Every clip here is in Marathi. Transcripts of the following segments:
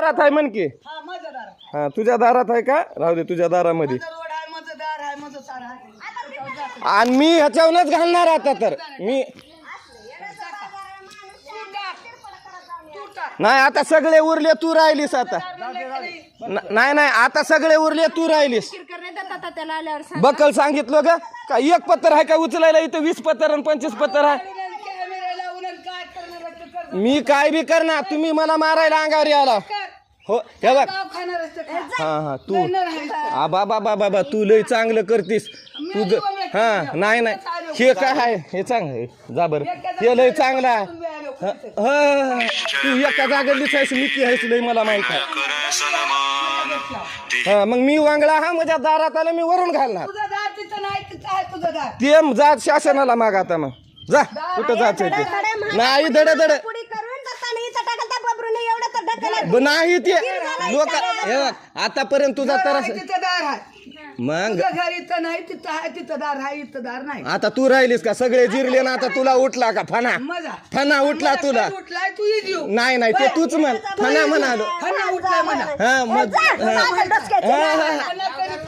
दारात आहे म्हण की. हा माझ्या दारात आहे. हा तुझ्या दारात आहे का? राहू दे तुझ्या दारामध्ये. माझं रोड आहे, माझं दार आहे, माझं सार आहे. आणि मी ह्याच्यावरच घालणार आता तर मी नाही आता सगळे उरले तू राहिलीस आता. नाही नाही आता सगळे उरले तू राहिलीस. बकल सांगितलं का एक पत्तर आहे का उचलायला? इथं 20 पत्तर आणि 25 पत्तर आहे. कॅमेरा लावून आणि काय करणार आहे ते कर. मी काय बी करणार. तुम्ही मला मारायला अंगावर आला हो. हे बघ गाव खाणार असतं का? हा हा तू लग्न राहायचं. बाबा बाबा तू लय चांगलं करतीस तुझ. हा नाही नाही हे काय आहे हे चांगलं आहे. जा बरं हे लय चांगलं आहे. तू एका जागेत दिसायस मी की आहेस लय मला माहित आहे. हा मग मी वांगळा हा माझ्या दारात आला मी वरून घालणार. तुझं दार तिथं नाही, तिथं आहे तुझं दार. ते जा शासनाला माग आता मग जा कुठं जायचं ते नाही धड धड नाही ते लोक आतापर्यंत तुझा तर तिथं दार आहे. मग तुझं घर इथं नाही, तिथं आहे, तिथं दार आहे, इथं दार नाही. आता तू राहिलीस का? सगळे जिरले ना आता तुला उठला का फणा? मजा फणा उठला तुला? उठलाय तू ये जीव. नाही नाही ते तूच म्हण फणा म्हणालो. फणा उठलाय म्हणा. हा मग फणा करीत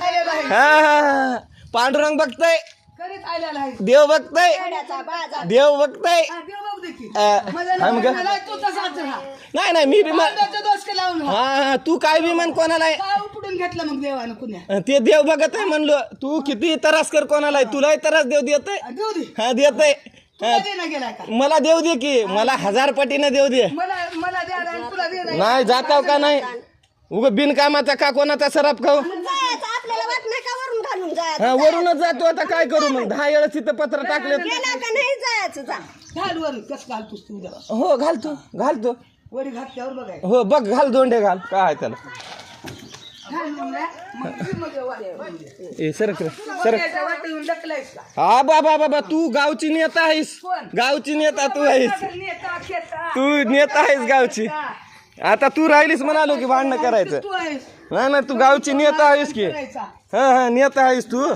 आलेला आहे. हा पांडुरंग बघताय करीत आलेला आहे. देव बघताय देव बघताय. हा, देव बघू दे की. हा माझा मग नवरा तू तसाच राहा. नाही नाही मी बी म्हण बांधाचा दोष लावून राहा. हा तू काय बी म्हण कोणाला आहे? काय उपडून घेतलं मग देवानं कुण्या? ते देव बघत आहे म्हणलो. तू किती त्रास कर कोणाला आहे? तुलाही त्रास देव देतय. देऊ दे. हा देतय. तुला देणं गेलाय का? मला देव दे की मला 1000 पटीनं देव दे. मला द्या आणि तुला दे नाही. नाही जाताव का नाही उग बिनकामाचा का कोणाचा सराप खाऊ? आपल्याला वाट नाही का वरून घालून जायचं? हा वरूनच जातो आता काय करू मग 10 वेळा तिथं पत्र टाकले. गेला का नाही जायचं जा. घाल वर कसं घालतोस तू जरा. हो घालतो घालतो. वरी घातल्यावर बघाय. हो बघ घाल दोंडे घाल काय आहे त्याला. घाल म्हणलं. मग वाट. ए सरक सरक. त्याच्या वाटेत येऊन ढकलायस का? हा बाबा बाबा तू गावची नेता आहेस. कोण? गावची नेता तू आहेस. नेता, खेता. तू नेता आहेस गावची. आता तू राहिलीस म्हणालो की भांडणं करायचं. तू आहेस. नाही नाही तू गावची नेता आहेस की. करायचा. हा हा नेता आहेस तू.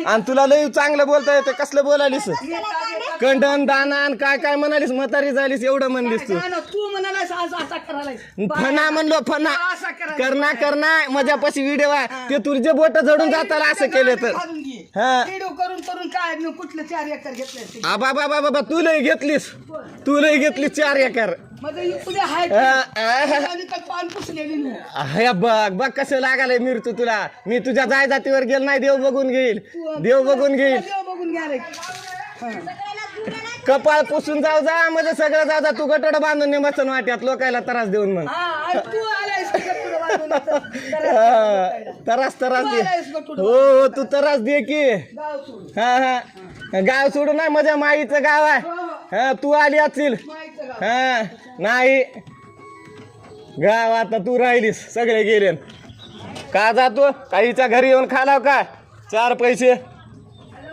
आणि तुला लय चांगलं बोलता येतं. कसलं बोलालीस? कंडन दानान काय काय म्हणालीस? म्हातारी झालीस एवढं म्हणलीस तू. हा ना, तू म्हणालास आज असा करायलास. फना म्हणलो फना असा करायला. करना माझ्यापाशी व्हिडिओ आहे ते तुझे बोट झडून जाताना असं केलं तर. घालून घे. हा व्हिडिओ करून करून काय न कुठलं 4 एकर घेतलंय. बाबा बाबा बाबा तू लय घेतलीस 4 एकर. माझं उद्या हाय आणि काय पान पुसलेली नाही. हे बघ बघ कसं लागालंय मिरचू तुला. मी तुझ्या जाय जातीवर गेल नाही. देव बघून घेईल देव बघून घेईल. देव बघून घ्या रे. कपाळ पुसून जाऊ जा म्हणजे सगळं जाऊ जा. तू गटोड बांधून ने बसन वाट्यात लोकायला त्रास देऊन मग. हा आणि तू आलायस का पुढं वाजून त्रास दे. आलायस का पुढं? हो तू त्रास दे की. गाव सोडून. हा हा गाव सोडून नाही माझ्या माईचं गाव आहे. हा तू आली असशील. माहिती गाव. हा नाही गाव आता तू राहिलीस सगळे गेले. का जातो काहीच्या घरी येऊन खालाव का 4 पैसे